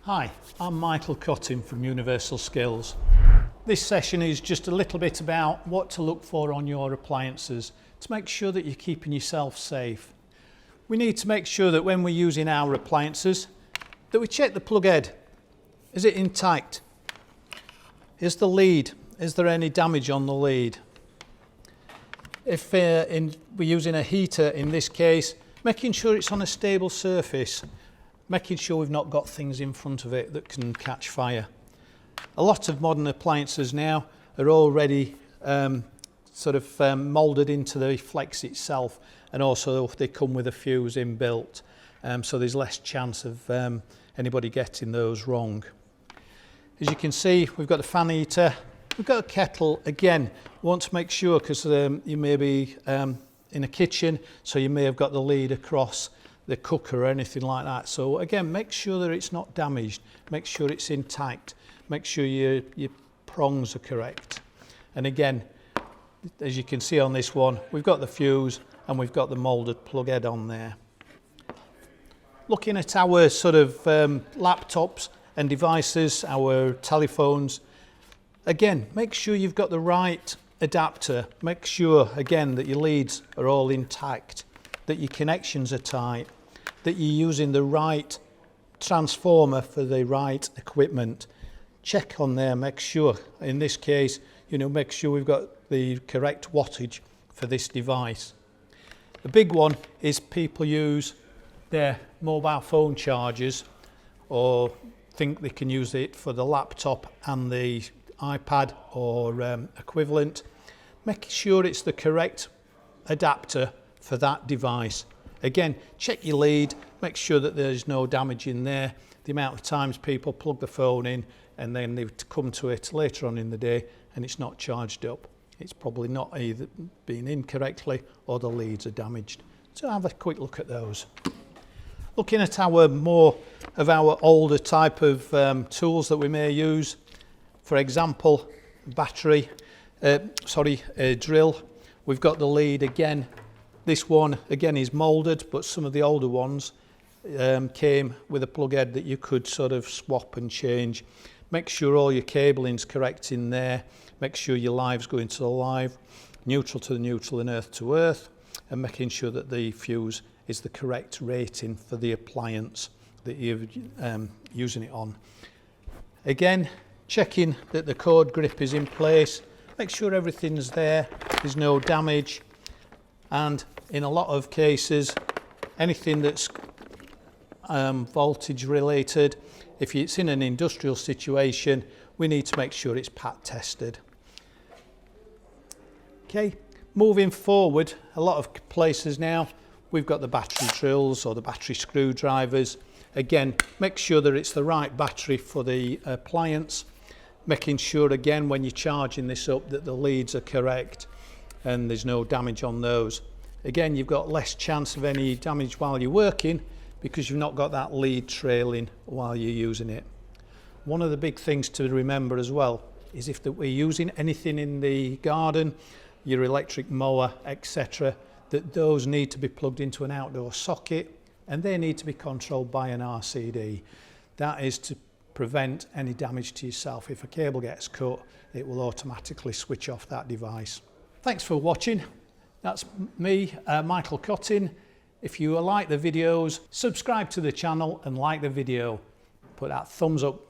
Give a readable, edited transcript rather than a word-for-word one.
Hi, I'm Michael Cottin from Universal Skills. This session is just a little bit about what to look for on your appliances to make sure that you're keeping yourself safe. We need to make sure that when we're using our appliances that we check the plug head. Is it intact? Is the lead? Is there any damage on the lead? If we're using a heater in this case, making sure it's on a stable surface, making sure we've not got things in front of it that can catch fire. A lot of modern appliances now are already moulded into the flex itself, and also they come with a fuse inbuilt, so there's less chance of anybody getting those wrong. As you can see, we've got the fan heater, we've got a kettle. Again, want to make sure, because you may be in a kitchen, so you may have got the lead across the cooker or anything like that. So again, make sure that it's not damaged, make sure it's intact, make sure your prongs are correct. And again, as you can see on this one, we've got the fuse and we've got the moulded plug head on there. Looking at our laptops and devices, our telephones, again, make sure you've got the right adapter. Make sure again that your leads are all intact, that your connections are tight, that you're using the right transformer for the right equipment. Check on there, make sure, in this case, make sure we've got the correct wattage for this device. The big one is people use their mobile phone chargers or think they can use it for the laptop and the iPad or equivalent. Make sure it's the correct adapter for that device. Again, check your lead, make sure that there's no damage in there. The amount of times people plug the phone in and then they come to it later on in the day and it's not charged up. It's probably not either being in correctly or the leads are damaged. So have a quick look at those. Looking at more of our older type of tools that we may use, for example, drill. We've got the lead again. This one again is moulded, but some of the older ones came with a plug head that you could sort of swap and change. Make sure all your cabling's correct in there. Make sure your live's going to the live, neutral to the neutral, and earth to earth, and making sure that the fuse is the correct rating for the appliance that you're using it on. Again, checking that the cord grip is in place. Make sure everything's there, there's no damage, and in a lot of cases, anything that's voltage related, if it's in an industrial situation, we need to make sure it's pat tested. Okay, moving forward, a lot of places now, we've got the battery drills or the battery screwdrivers. Again, make sure that it's the right battery for the appliance, making sure again when you're charging this up that the leads are correct and there's no damage on those. Again, you've got less chance of any damage while you're working because you've not got that lead trailing while you're using it. One of the big things to remember as well is if we're using anything in the garden, your electric mower, etc., that those need to be plugged into an outdoor socket and they need to be controlled by an RCD. That is to prevent any damage to yourself. If a cable gets cut, it will automatically switch off that device. Thanks for watching. That's me, Michael Cottin. If you like the videos, subscribe to the channel and like the video. Put that thumbs up